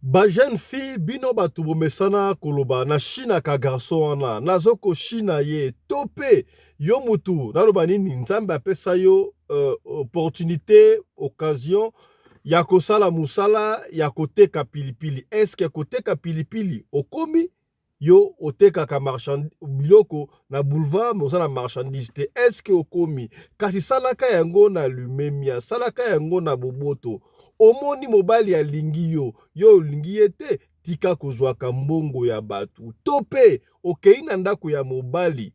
Ba jeune fille bino batu bomesana koloba na shina ka garçon wana nazoko shina ye tope yo mutu naloba nini nzambe apesa yo opportunité occasion ya kosala musala ya koteka pilipili. Eske koteka pilipili okomi yo otekaka biloko na boulevard mais na marchandise te. Eske okomi kasi salaka yango na lumemia, salaka yango na boboto. Omoni mobali alingi yo, yo olingi ye te, tika kozwaka mbongo ya batu. Tope okei na ndako ya mobali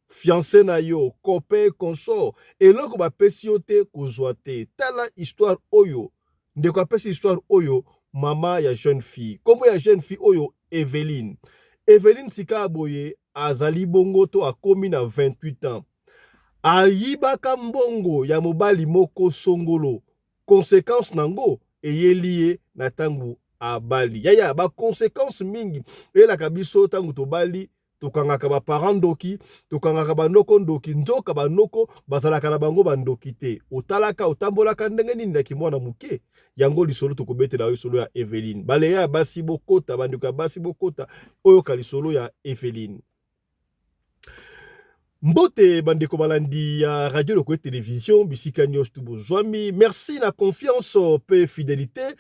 fiancé na yo, copain, consort, eloko bapesi yo te kozwa te. Tala histoire oyo, ndeko apesi histoire oyo, mama ya jeune fille. Kombo ya jeune fille oyo, Eveline. Eveline tika aboye, azali bongo to akomi na 28 ans. Ayibaka mbongo ya mobali moko songolo. Conséquence nango, eyeli ye na tangu abali. Yaya, ba conséquence mingi. Elaka biso tangu tobali, tokangaka ba parent ndoki, tokangaka ba noko ndoki, nzoka ba noko, bazalaka na bango ba ndoki te. Otalaka, otambolaka ndenge nini ndaki mwana muke. Yango lisolo tokobete na lisolo ya Eveline. Baleya basi bokota, banduka basi bokota, oyo ka lisolo ya Eveline. Mbote bandeko balandi ya radio loko télévision bisika nyos tu bozwami. Merci na confiance pe fidélité.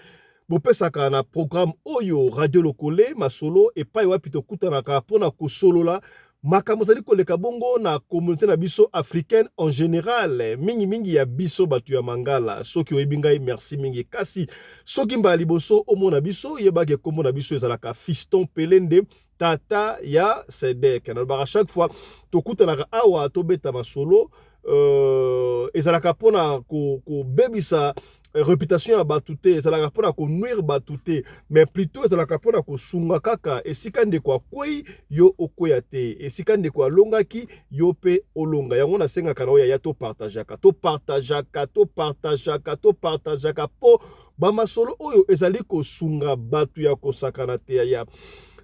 Bopesaka na programme oyo radio lokole masolo epai wapi tokutanaka pona kosolola makambo zali koleka bongo na communauté na biso africaine en général. Mingi ya biso batu ya mangala soki oyebi ngai merci mingi kasi soki mbala liboso omona biso yebake kombo na biso ezalaka Fiston Pelende tata ya Sedek. À chaque fois tokutanaka awa tobeta masolo ezalaka pona ko bebisa réputation ya batute, ezalaka pona ko nuire batute, mais plutôt ezalaka pona ko sunga kaka esika ndeko akwei yo okoya te, esika ndeko alongaki yo pe olonga. Yango na senga kana oya ya to partageaka po ba masolo oyo ezali ko sunga batu ya kosakana te ya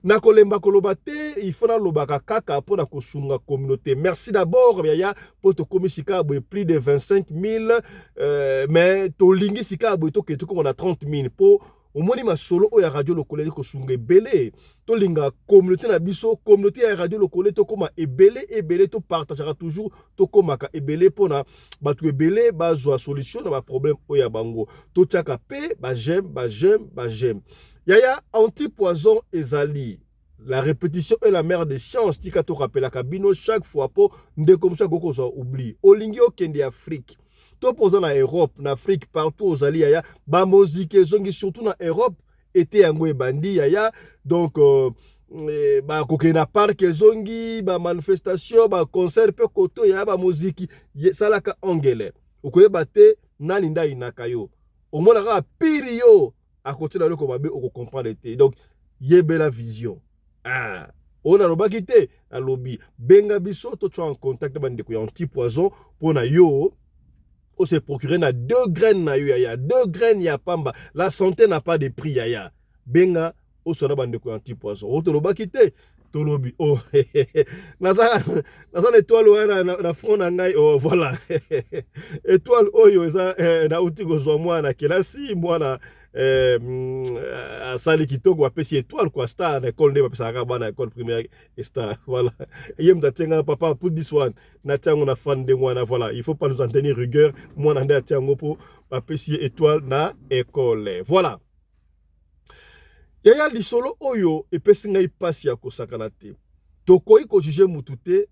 na kolemba koloba te, il faut na lobaka kaka pour na kosunga communauté. Merci d'abord yaya pour to komisika boy plus de 25 000 mais to lingi sika boy to ketu comme on a 30 000 pour au moins ma solo o ya radio lokole kosunga belé to linga communauté na biso communauté ya radio lokole to koma ebele to partagera toujours to komaka ebele pona batu ebele bazwa solution na ba problème o ya bango to tiaka pe ba j'aime. Yaya, anti-poison ezali. La répétition est la mère des sciences. Tika to rappelle la cabine chaque fois pour ne comme ça goko so oublie. Olingi okende Afrique. To posa na Europe, na Afrique partout ozali yaya, ba musique zongi surtout na Europe était yango ebandi yaya. Donc ba kokena parc zongi, ba manifestation, ba concert pe koto yaya ba musique salaka angele. Okoyeba te nani nda inakayo. Omona ka pirio à côté de l'autre babe on comprend l'été donc yebe la vision on a lobaki te na lobby benga biso to tu en contact bandeko ya anti-poison pour na yo on se procurer na 2 graines na yo ya 2 graines ya pamba la santé n'a pas de prix ya benga o sona bandeko ya anti-poison on to lobaki te to lobby oh naza étoile na front na ngai oh voilà étoile oyo eza na uti kozwa mwana kelasi mwana asali kitoko bapesi étoile quoi star na école nde bapesaka bana école primaire star voilà ye mtatenga papa pour this one na tiango na fan de mwana voilà il faut pas nous en tenir rigueur mwana nde tiango po bapesi étoile na école voilà yaya lisolo oyo epesi ngai pasi ya kosakana te tokoki kojuge mutu te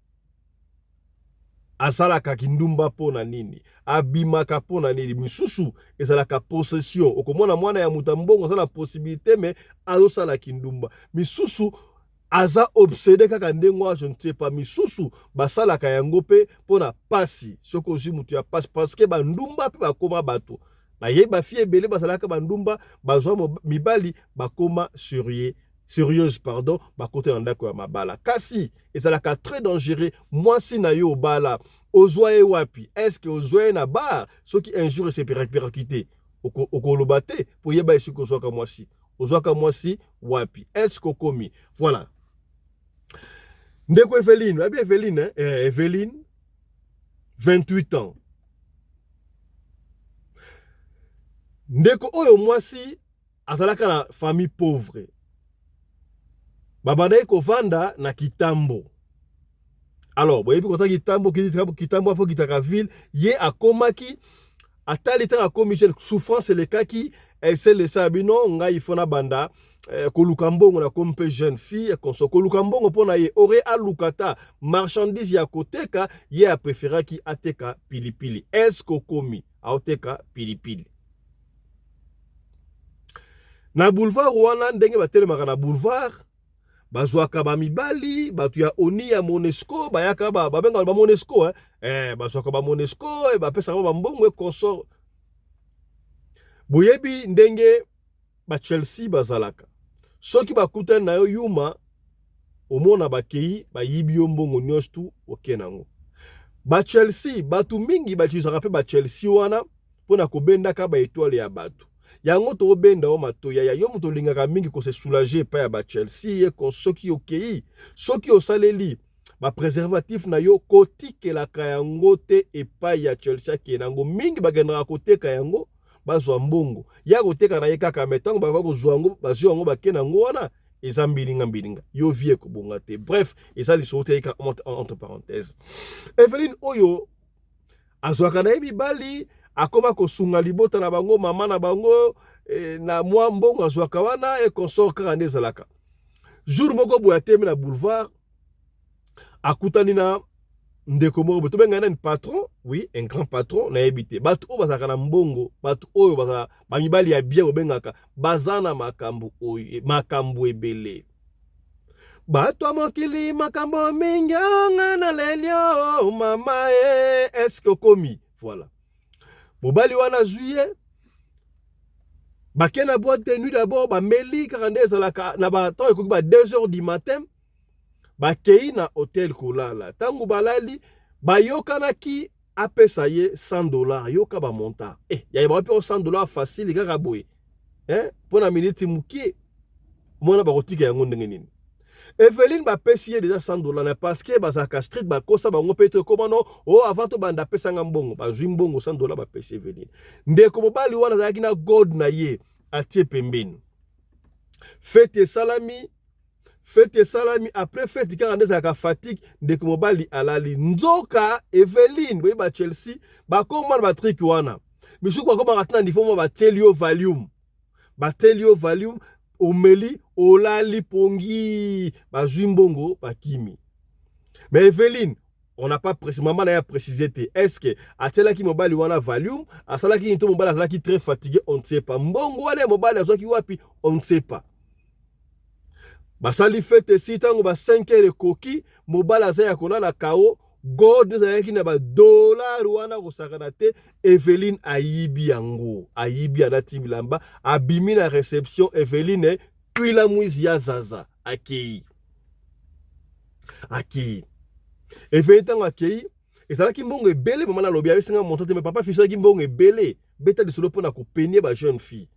azalaka kindumba pona nini abimaka pona nini misusu ezalaka possession okomona mwana ya muta mbongo azala possibilité mais azosala kindumba misusu aza obsédé kaka ndengo je ne sais pas misusu basalaka yango pe pona pasi soko ozwi mutu ya pasi parce que bandumba pe bakoma bato na ye bafie ebele bazalaka bandumba bazwa mibali bakoma sérieuse pardon bakote na ndako ya mabala kasi ezalaka très dangereux mwasi na yo bala ozwa wapi est-ce que ozwa na bar soki un jour se percuté okoloba te po yeba esi kozwaka mwasi wapi est-ce que komi voilà ndeko Eveline abi Eveline Eveline 28 ans ndeko oyo mwasi azalaka na famille pauvre. Babanaye kovanda na Kitambo. Alors, boyebi kota Kitambo apo kitaka ville, ye akomaki atali tanga komi jeune souffrance le kaki, elle s'est laissé abino nga ifona banda koluka mbongo na kompe jeune fille konso koluka mbongo pona ye ore alukata marchandise ya koteka ye a préféré ki ateka pilipili. Est-ce komi aoteka pilipili? Na boulevard wana ndenge batelemaka na boulevard bazwaka ba mibali batu ya oni ya Monesco bayaka babenga ba Monesco bazwaka ba Monesco e bapesaka ba mbongo e consort. Boyebi ndenge ba Chelsea bazalaka soki bakutana na yo yuma omona bakei bayibi yo mbongo nyonso tu okenango. Ba Chelsea batu mingi bachizaka pe ba Chelsea wana pona kobendaka ba étoile ya batu. Yango to benda o matoya ya yo muto lingaka mingi ko se soulager pa ya ba Chelsea e ko soki okei soki osaleli ba préservatif na yo kotike la kayango te epa ya Chelsea kenango mingi bagendaka koteka yango bazwa mbongo ya koteka na ye kaka metango ba ko zwango bazwa yango bakenango wana eza mbilinga yo vie ko bonga te. Bref, eza lisote ka entre parenthèses. Eveline oyo azwaka na mibali akoma kosunga libota na bango mama na bango na mwa mbongo azwaka wana e consort kaka nde ezalaka. Jour moko boya teme na boulevard akutani na ndeko moko tobenga na patron, oui, un grand patron na ebité batu o bazaka na mbongo batu oyo baza ba mibali ya bien obengaka bazana makambo oyo makambo ebele batu amokili makambo mingi na lelio mama est-ce que komi voilà. Mobali wana juillet bakena boîte de nuit d'abord ba meli karande ezalaka na ba temps ekoki ba 2h du matin bakei na hôtel kolala tangu balali bayokanaki apesa ye $100 yoka ba monta ya ba pe $100 facile kaka boye pona minute mukie mona bakotika yango ndenge nini. Eveline ba pesi ye déjà $100 na parce que bazaka street ba kosa bango pete komano avant to banda pesa ngambongo ba zwi mbongo $100 ba pesi Eveline. Ndeko mobali wana zaki na god na ye atie pembeni. Fete salami après fete kaka ndezaka fatigue ndeko mobali alali nzoka Eveline boye ba Chelsea ba komana ba trick wana. Mishu kwa koma ratna ndifo ba telio volume omeli olali pongi bazwi mbongo bakimi. Mais Eveline on n'a pas précisé maman n'a précisé est-ce que atelaki mobali wana volume asalaki nto mobali asalaki très fatigué on ne sait pas mbongo wana mobali azwaki wapi on ne sait pas. Basali fete si tango ba 5h koki mobali azaya kolala kao god nezayaki na ba dollar wana kosakana te. Eveline ayibi yango ayibi anati bilamba abimi na réception. Eveline tuila mwizi ya zaza akei Eveline tango akei ezalaki mbongo ebele mama na lobi ayesinga montate mais papa fisaki mbongo ebele beta lisolo pona ko peigner ba jeune fille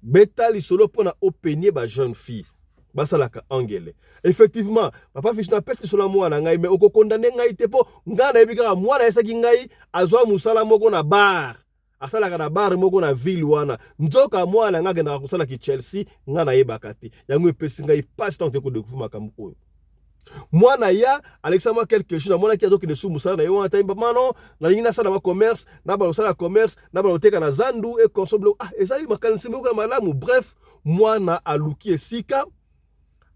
beta lisolo pona openier ba jeune fille basalaka angele. Effectivement papa fish na peste sur la mwana ngai mais oko condamner ngai te po ngana ebika mwana esaki ngai azwa musala moko na bar asalaka na bar moko na ville wana nzoka mwana nga genda kusala ki Chelsea ngana yebaka te yango epesi ngai passe tant ko découvrir makambo oyo mwana ya Alexandre quelque chose na mwana ki azoki ne sou musala na yo wana taimba mano na lingina sana ma commerce na ba sala commerce na ba oteka na zandu e consomme ezali makanisi moko malamu. Bref mwana aluki esika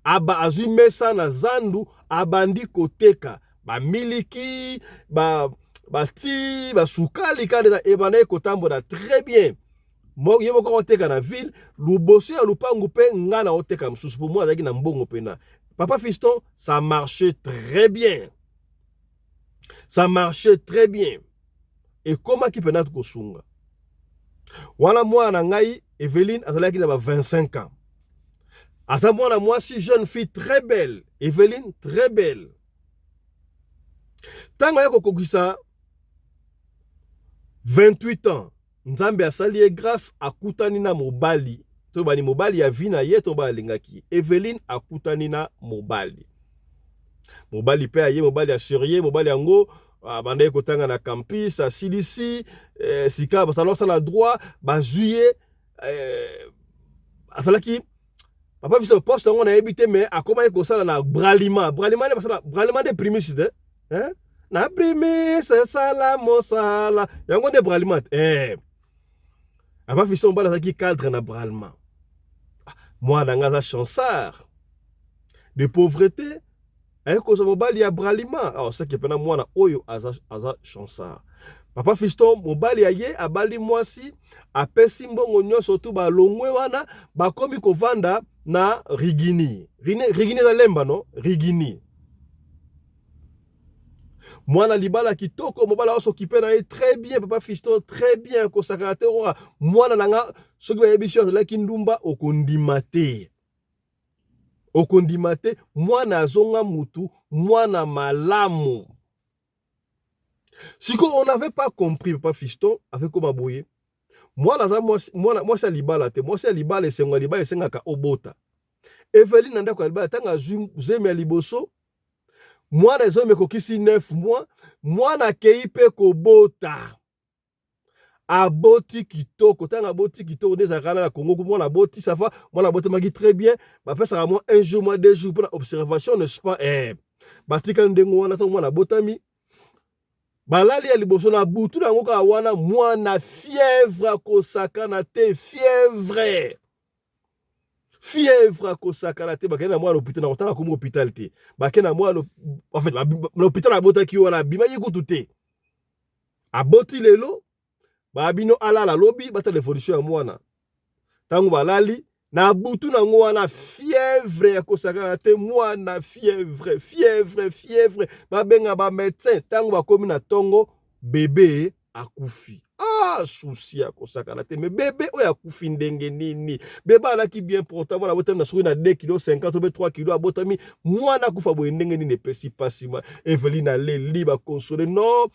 aba azui mesa na zandu abandi koteka ba miliki ba sukali kada ebana kotambola très bien mo yemo ko oteka na ville luboso ya lupangu pe ngana oteka msusu pour moi azaki na mbongo pena. Papa fiston ça marchait très bien et comment qui pena kosunga wana mwana ngai Eveline azalaki na ba 25 ans. Asa mwana mwasi jeune fille très belle. Eveline très belle. Tango yako kokisa 28 ans. Nzambe asali grâce akutani na mobali. To bani mobali ya vina ye to ba lingaki. Eveline akutani na mobali. Mobali pe aye mobali assurie mobali yango banda kotanga na campus asilisi sika basalo sala droit ba juillet azalaki papa biso poste on a habité mais a comment ko sala na bralima de primis hein na primis sala mosala yango de bralima papa biso on bala ki cadre na bralima moi na ngaza chansard de pauvreté ayeko so mobali ya bralima alors c'est que pena moi na oyo aza chansard papa fiston mobali aye abali mwasi apesi mbongo nyonso tu balongwe wana bakomi kovanda na rigini za lemba no rigini mwana libala kitoko mobala oso kipe na ye très bien papa fiston très bien ko sakrate roi mwana nanga soki ba yebisio la kindumba okondimate mwana azonga mutu mwana malamu. Si on n'avait pas compris, papa fiston, avec comment bouiller, moi, c'est libala, moi, c'est libala, et c'est moi, libala, et c'est ngaka obota. Evelyne, nanda kwa libala, tanga zeme liboso, moi, les hommes, kokisi 9 mois, moi, na keipe kobota. Aboti kitoko, tanga boti kitoko, des arana, la Congo, moi, la boti, ça va, moi, la boti magi très bien, bah, après, ça va, moi, un jour, moi, 2 jours, pour l'observation, n'est-ce pas, batika ndengo, wana, moi, la botami, balali ya liboso na butu na ngoka wana mwana fièvre kosakana te fièvre kosakana te bakena mwana hôpital na kotanga comme hôpital te bakena mwana en fait l'hôpital abota ki wana bima yikutu te aboti lelo babino alala lobi bata l'évolution ya mwana tango balali na butu na wana fièvre ya kosakana te mwana fièvre babenga ba médecin tango bakomi na tongo bébé akufi souci ya kosakana te mais bébé oyo akufi ndenge nini bébé alaki bien pourtant mwana botami na soki na 2 kg 50 ou 3 kg abotami mwana akufa boye ndenge nini epesi pasima Evelyne aleli ba consoler non.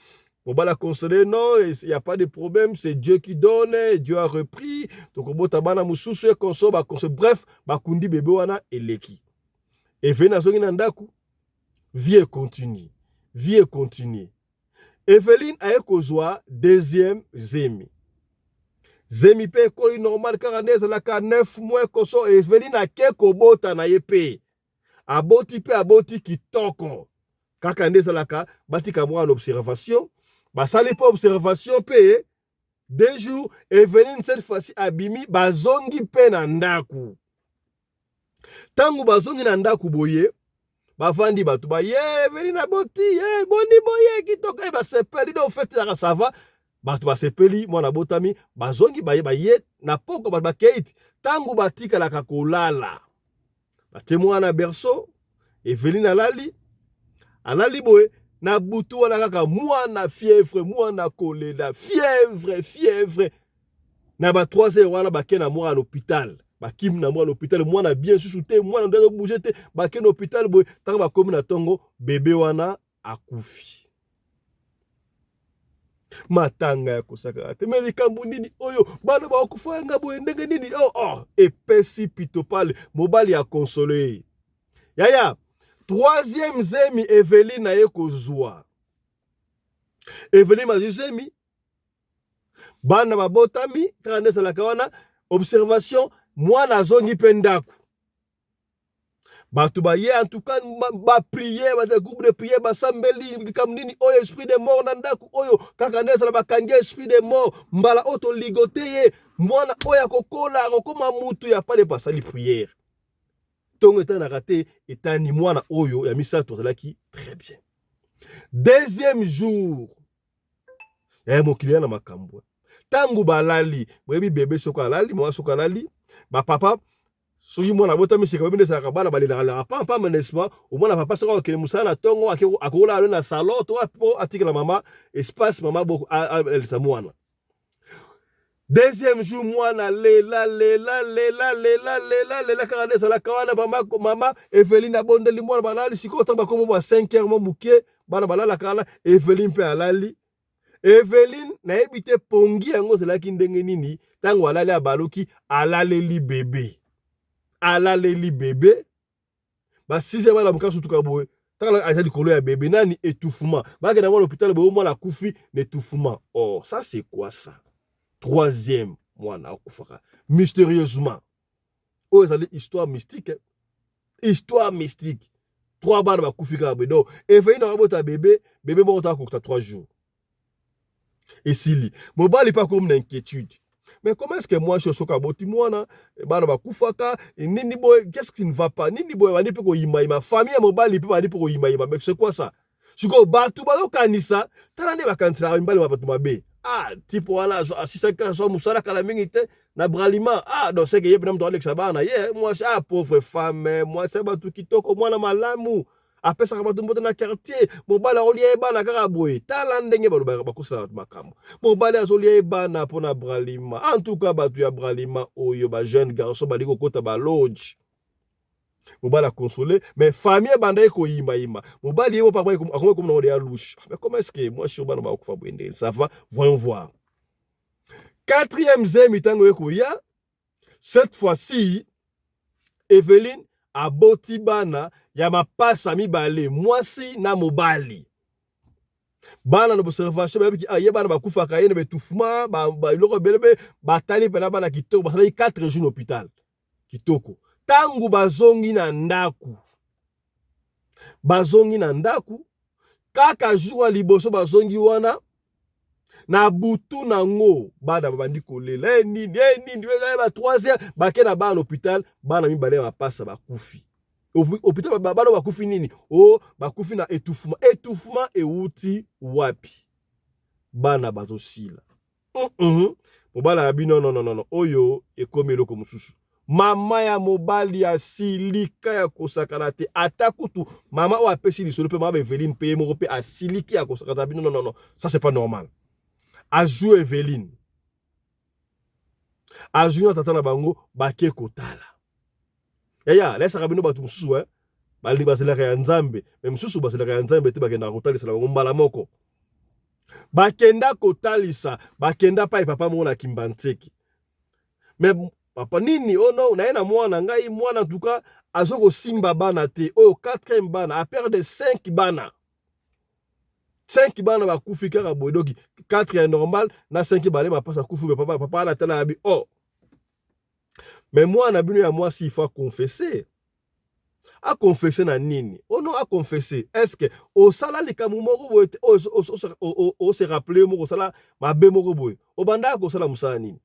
On va la consoler, non, il n'y a pas de problème, c'est Dieu qui donne, Dieu a repris. Donc, on va mususu console, bref, bakundi bébé wana eleki. Et venez à Zonginandaku, vie continue. Evelyne a ekozwa deuxième zemi. Zemi pe koli normal, car la 9 mois koso, Evelyne a keko bota na yepe. Aboti kitoko. Kaka ndezalaka, batika mwa l'observation. Basali pas observation pe 2 jours Evelyne cette fois-ci abimi bazongi pe na ndaku tangu bazongi na ndaku boye bavandi batu ba Evelyne aboti boni boye kitoko ba sepeli do fait ça va batu ba sepeli mwana botami bazongi baye na poko ba keiti tangu batika la kakolala batemwa na berceau Evelyne alali boye na butu wana kaka mwana fièvre mwana kolela fièvre na ba 3 heures wana bake na mwana à l'hôpital bakim na mwana à l'hôpital mwana bien susute mwana ndozo bouger te bake na hôpital boy tanga bakomi na tongo bébé wana akufi matanga ya kosaka te mais likambo nini oyo bana ba okufa nga boy ndenge nini epesi pitopale mobali ya consoler yaya. Troisième zemi Evelyne na ekozwa. Evelyne ma zemi bana babotami kanesa la kawana observation mwana zongi pendaku. Batu ba ye en tout cas ba prier ba groupe de prière ba sambeli comme nini oyo esprit de mort na ndaku oyo kaka nesa la bakangi esprit de mort mbala auto ligote ye mwana oya kokola kokoma mutu ya pas de passer prière. Tongo etant na raté etant ni mwana oyo ya misato zalaki très bien. Deuxième jour mokili na makambo tangu balali boyebi bébé soko alali mwa soko alali ba papa soki mwana botami sika bende saka bana balila papa n'est-ce au moins papa soko akele musala tongo akola na salon to po atikela mama espace mama boko elle sa mwana. Deuxième jour, mwana lela kanadesa la kawana mama Evelyne abondeli mwana balali siko tamba komo ba 5 heures mo muke bana balala kala Evelyne pe alali. Evelyne na ebite pongi yango zelaki ndenge nini tango alali abaluki alaleli bébé ba 6 heures bana mukasu tukaboye tango azali kolo ya bébé nani étouffement baka na mwana hôpital bo mwana kufi n'étouffement. Ça c'est quoi ça? Troisième mwana akufaka mystérieusement. Oh, ezali histoire mystique. Histoire mystique. 3 bana bakufika bedo. Eveline akabota bébé moko takokuta 3 jours. Et sili. Mobali pas comme une inquiétude. Mais comment est-ce que moi je suis kaboti mwana bana bakufaka nini boy, qu'est-ce qui ne va pas? Nini boy bani pe ko yimaima famille mobali pe bani pe ko yimaima. Mais c'est quoi ça? Siko batu bazo kanisa tala ne bakantira mbali mabatu mabe. Ah, tipo wala asisa ka so musala kala mingi te na bralima. Ah, donc c'est que yep nam to Alex bana. Yeah, moi c'est pauvre femme, moi c'est batu kitoko mwana malamu. Après ça batu mbote na quartier, mobali olie bana kaka boy. Tala ndenge balo bakosala makambo. Mobali azolie bana pona bralima. En tout cas batu ya bralima oyo ba jeune garçon bali kokota ba lodge. Mobali a consolé, mais famille banda ko yima yima. Mobali yemo papa akome comme on est louche. Mais comment est-ce que moi je suis bana ba kufa bwende? Ça va, voyons voir. 4e zemi tango yeko ya. Cette fois-ci, Eveline a boti bana ya mapasa mibale mwasi na mobali. Bana no observation ba biki aye bana ba kufa ka yene betufuma ba loko belebe batali pena bana kitoko basali 4 jours d'hôpital. Kitoko. Tangu bazongi na ndaku. Bazongi na ndaku. Kaka jour liboso bazongi wana. Na butu nango. Bana babandi kolela. Nini. Ba 3h. Bake na ba l'hôpital. Bana mibale bapasa bakufi. Hôpital bana bakufi nini. Oh, bakufi na étouffement. Étouffement euti wapi. Bana batosila. Mobala abi non. Oyo ekomi eloko mususu. Mama ya mobali ya silika ya kosakana te atakutu mama o apesi lisolo pe mama Eveline pe moko pe asiliki ya kosakana non, ça c'est pas normal. Azu Eveline azu na tata na bango bake kotala ya laisse rabino batu mususu bali bazelaka ya nzambe mais mususu bazelaka ya nzambe te bakenda kotalisa bango mbala moko bakenda kotalisa bakenda pa papa moko na Kimbantseki mais papa nini oh non na ena mwana ngai mwana en tout cas azoko simba bana te oh 4e bana a perdre 5 bana 5 bana ba kufika ka bodoki 4 est normal na 5 bale ma passa kufu papa na tala abi oh mais moi na bino ya moi si il faut confesser a confesser na nini oh non a confesser est-ce que au sala likamu moko boye o se rappeler moko sala mabe moko boye o banda ko sala musala nini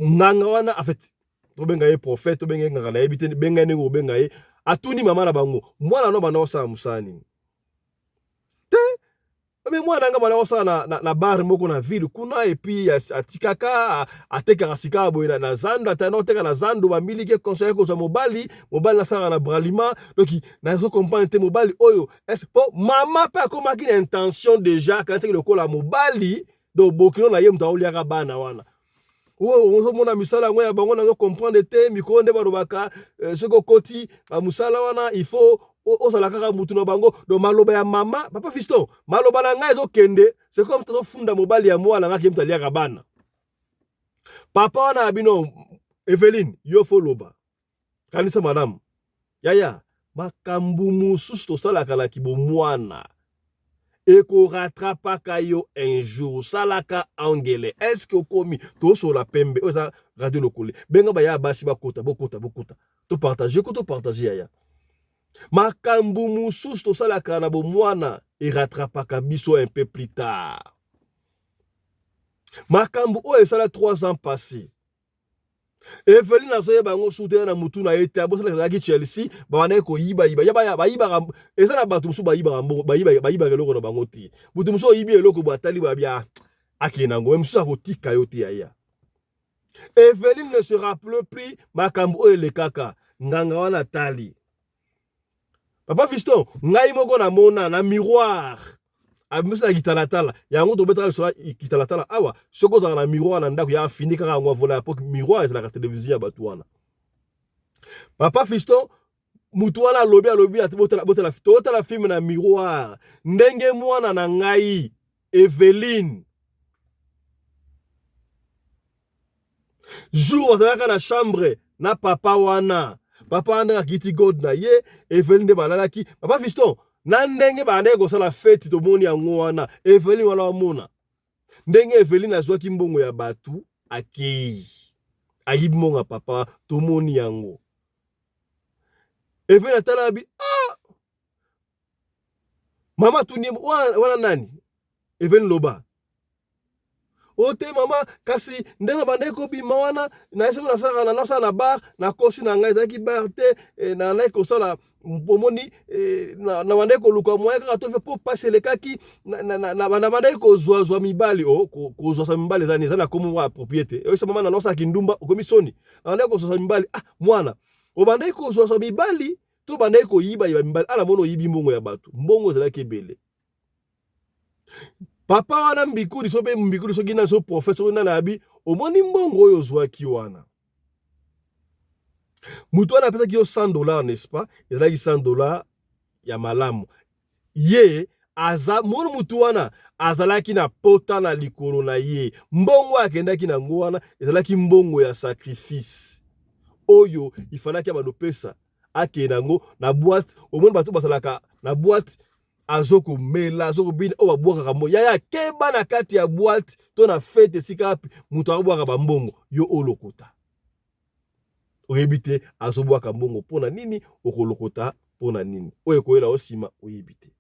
nganga wana en fait to benga ye prophète to benga nganga na yebite benga nengo benga ye atuni mama na bango mwana no bana osala musani te mais mwana nga bana osala na bar moko na ville kuna et puis atikaka ateka sika boye na zando atana teka na zando ba milike conseiller ko so mobali na sala na bralima donc na zo comprendre te mobali oyo est-ce que mama pa koma ki intention déjà quand le ko la mobali do bokino na ye mta oliaka bana wana. On mona misala ngoya bango na comprendre te mikonde barobaka seko koti ba musala wana il faut osala kaka mutu na bango do maloba ya mama papa fiston maloba na ngai ezokende c'est comme to funda mobali ya mwana ngaki mtalia bana papa wana abino Eveline yo foloba kanisa madame yaya makambu mususu to sala kala kibo mwana eko rattrapaka yo un jour salaka angele est-ce que komi to so la pembe oza radio lokole benga ba ya basi bokota to partager yaya makambu mususu to salaka na bo mwana e rattrapaka biso un peu plus tard makambu o esala 3 ans passés Eveline azoye bango soutenir na mutu na ete abosala zaki Chelsea ba wana ko yiba eza na batu musu ba yiba eloko na bango ti mutu musu yibi eloko ba tali ba bia akena ngo musu akotika yo ti ya Eveline ne se rappelle plus makambo o le kaka nganga wana tali papa fiston ngai moko na mona na miroir amisa kitalatala yango to betala sola kitalatala awa soko za na miroir na ndako ya fini kaka ngwa vola pour miroir c'est la télévision ya batu wana papa fiston mutu wana lobi botala film na miroir ndenge mwana na ngai Eveline jour wazalaka na chambre na papa wana anda kiti god na ye Eveline de balalaki papa fiston na ndenge ba ndeko sala fête to moni yango wana Eveline wana mona ndenge Eveline azwaki mbongo ya batu akei ayibi mbongo papa tomoni yango even atala bi mama tuni wana nani even loba ote mama kasi ndena bandeko bima wana na ese na sala na bar na kosi na ngai zaki bar te na na ko sala pomoni na bandeko luka moya ka to fe po passer le kaki na bandeko zwa mibali ko zwa mibali zani zana komo wa propriété ese mama na losa kindumba komisoni na bandeko zwa mibali mwana o bandeko zwa mibali to bandeko yiba mibali ala mono yibi mbongo ya batu mbongo zala kebele papa wana mbikuri sobe mbikuri so gina so professeur na nabi omoni mbongo oyo zwaki wana mutu wana pesa ki yo $100 n'est-ce pas ezalaki $100 ya malamu ye aza mono mutu wana azalaki na pota na likolo na ye mbongo akendaki na ngo wana ezalaki mbongo ya sacrifice oyo ifalaki abando pesa akenda ngo na boîte omoni bato basalaka na boîte azoko mela azoko bina o babwaka kambo yaya keba na kati ya boîte to na fête sika api mutu akobwaka bambongo yo olokota oyebite azobwaka mbongo pona nini okolokota pona nini oyo koyela osima oyebite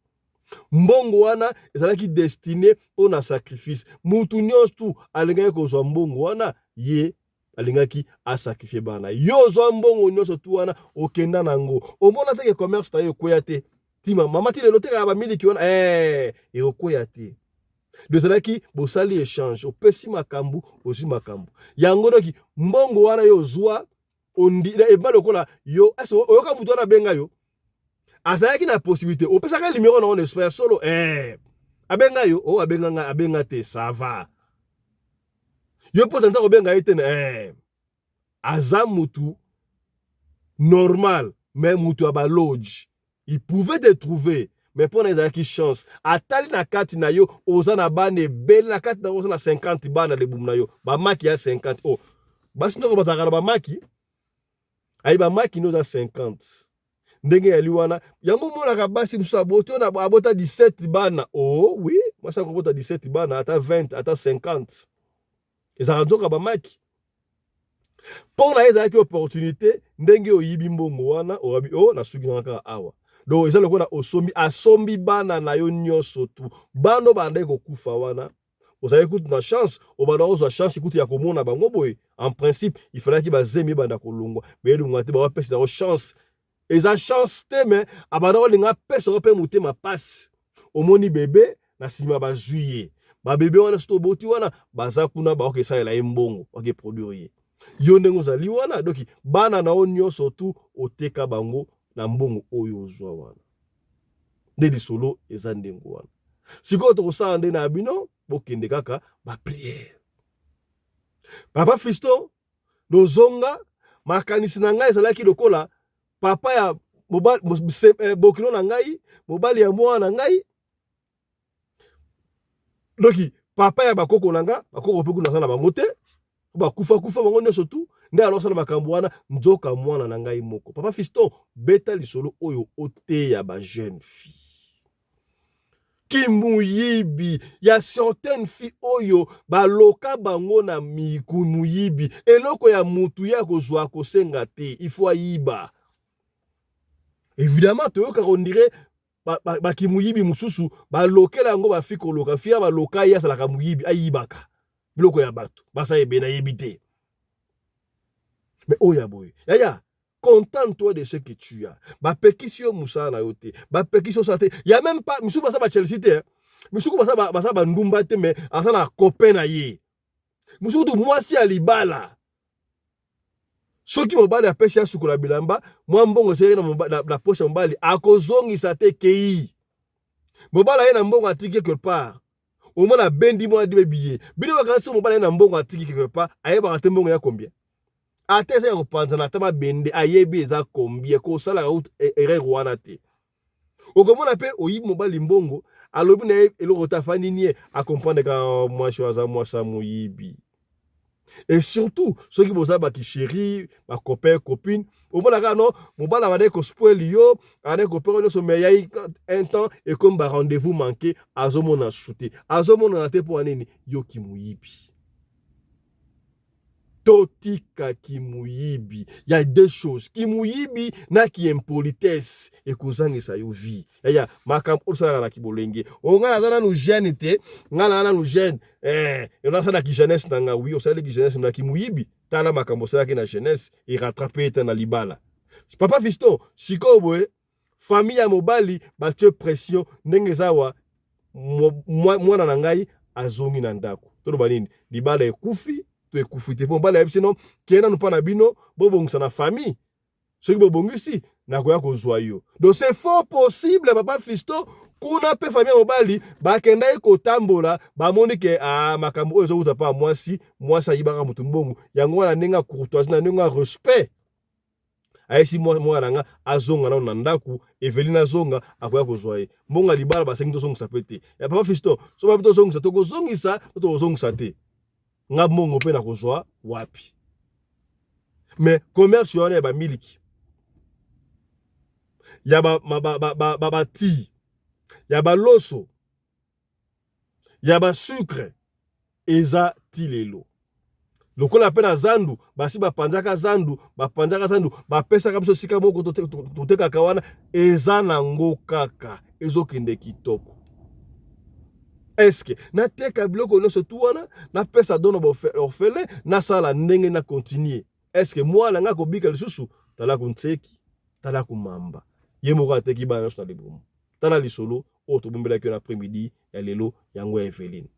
mbongo wana ezalaki destiné pona sacrifice mutu nyonso tu alingaki kozwa mbongo wana ye alingaki asacrifier bana yo zwa mbongo nyonso tu wana okenda nango omona teke commerce na yo koya te tima mama ti lelo teka ba miliki wana okoya te dozalaki bosali échange opesi makambu osi makambu yango doki mbongo wana yo zwa ondi ebalokola yo aso oyoka mutu wana benga yo azalaki na possibilité opesaka numéro na on espère solo abenga yo abenga te ça va yo potenta ko benga ite aza mutu normal mais mutu aba lodge il pouvait te trouver mais pour les qui chance atali na kati na yo oza na bane belle na kati na oza na 50 bana le bum na yo ba maki ya 50 basi ndoko bataka ba maki ai ba maki no za 50 ndenge ya liwana yango mona ka basi musa boto na abota 17 bana oui moi ça ko bota 17 bana ata 20 ata 50 ezaka nzoka ba maki pour na ezaki opportunité ndenge oyibi mbongo wana obi na suki na kaka awa donc ezalo kona asombi bana na yo nyonso tu bando banda ko kufa wana ozali kutu na chance obanda ozwa chance kutu ya komona bango boye en principe il fallait ki bazemi banda kolongwa mais lungwa te ba pesa na chance eza chance te mais abanda olinga pesa pe mutema passe omoni bébé na sima ba juillet ba bébé wana sto boti wana baza kuna ba okesa la mbongo oke produire yo ndenge ozali wana doki bana na o nyonso tu oteka bango na mbongo oyo ozwa wana nde lisolo eza ndengo wana sikoyo tokosala nde na bino bokende kaka ba prière papa Fiston nozonga makanisi na ngai ezalaki lokola papa ya bokilo na ngai mobali ya mwana na ngai doki papa ya bakoko na nga bakoko pe kuna na bango te bakufa bango nyonso tu nde alosala makambo wana nzoka mwana na ngai moko papa Fiston beta lisolo oyo oteya ba jeune fille kimuyibi ya certaines filles oyo baloka bango na muyibi eloko ya mutu ya kozwa kosenga te il faut ayiba évidemment toyoka on dirait bakimuyibi mususu balokela yango bafi koloka fia baloka ya salaka muyibi ayibaka biloko ya bato basa ebena yebite mais oya boy yaya contente-toi de ce que tu as ba pekisio musala na yote ba pekisio sate ya même pas misu basa ba Chelsea te misu basa ba ndumba te mais asa na copain na ye misu tu mwasi alibala soki mobali apesi ya sukola bilamba mwa mbongo seri na poche mobali akozongisa te kei mobali ye na mbongo atiki quelque part au moins bendi moi de billet bino vacances mobali na mbongo atiki quelque part ayeba te mbongo ya combien atese ya kopanza na tama bende ayebi eza combien ko sala erreur wana te okomona pe oyi mobali mbongo alobi na eloko tafani ni a comprendre ka mwasi waza mwasa muyibi. Et surtout, ceux qui bosa baki chéri, ma copain, copine, au moins là, non, mon bal avait des spoil yo, avec copain, on se met un temps, et comme bah rendez-vous manqué, azomon a shooté. Azomon a été pour un yo ki muyibi. totika kimuyibi. Il y a deux choses. Kimuyibi na ki impolitesse. Et kozangisa yo vie. Ya makam osala na kibolenge. Onga na nous gêne te. Ngana na nous gêne. On a ça na ki jeunesse nanga oui. Osala ki jeunesse na kimuyibi. Tala makam osala ki na jeunesse. Et rattraper ta na libala. Papa Fiston. Siko boy. Famille ya mobali. Batye pression. Ndenge zawa. Mwana na ngai. Azongi na ndako. Todo banini. Libala ekufi. To ekufite po mbala yebisino kena no pana bino bobongisa na famille ceux qui bobongisi na koya kozwa yo. Donc c'est fort possible papa Fiston kuna pe famille mobali bakenda ekotambola bamoni ke makambo oyo ezokuta pa mwasi ayibaka mutu mbongo yango wana nenga courtoisie na nenga respect aisi mwana nga azonga na ndaku Eveline azonga akoya kozwa ye mbonga libala basengi tozongisa pete ya papa Fiston so ba tozongisa tokozongisa tozongisa te nga mongo pe na kozwa wapi. Mais commerce yone ba miliki. Ya ba ti. Ya ba loso. Ya ba sucre. Eza tilelo. Lokola pe na zandu, basi ba panjaka zandu, ba pesa kabso sika moko toteka kawana eza nango kaka. Ezokende kitoko. Est-ce que na teka biloko nyonso tu wana na pesa dono orphelin na sala ndenge na continuer est-ce que moi nga kobika lisusu tala kuntseki tala kumamba ye moko ateki bana nyonso na libumu tala lisolo o to bombela ki na après-midi ya lelo yango ya Eveline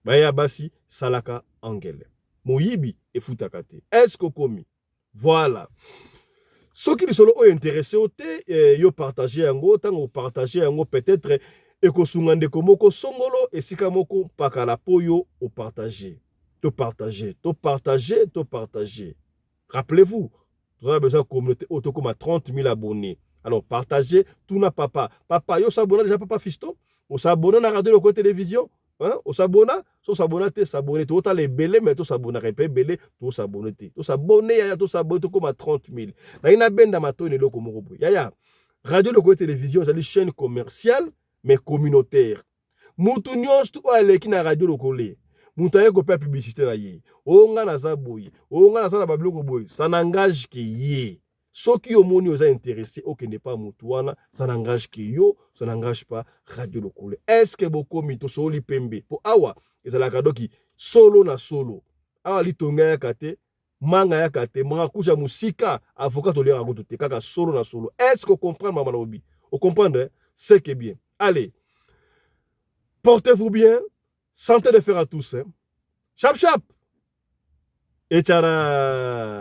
baya basi salaka angele moyibi efutaka te est-ce que komi voilà ce qui lisolo o intéressé o te yo partager yango tango partager yango peut-être et ko sungande komoko songolo esika moko pakala poyo au partager. Rappelez-vous, nous avons besoin de communauté auto comme à 30 000 abonnés. Alors partagez tout na papa. Papa yo s'abonne déjà papa Fiston. On s'abonne na radio de télévision. Hein? On s'abonne, so s'abonne te s'abonner. Tout les belé mais tout s'abonne répé belé tout s'abonner te. Tout s'abonner ya tout s'abonner comme à 30 000. Na ina benda mato ne loko moko boy. Ya radio de télévision, c'est une chaîne commerciale mais communautaire. Mutu nyonso to aleki na radio lokole. Mutu aye ko pa publicité na ye. Onga na za boy. Onga na za na babiloko boy. Ça n'engage que ye. Soki omoni oza intéressé au n'est pas mutu wana, ça n'engage que yo, ça n'engage pas radio lokole. Est-ce que boko mito soli pembe po awa ezalaka doki solo na solo. Awa litonga ya kate, manga ya kate, manga kuja musika, avocat to lera goto te kaka solo na solo. Est-ce que comprendre mama lobi? Vous comprendre? C'est que bien. Allez, portez-vous bien, santé de fer à tous. Hein. Chap chap. Et tchara.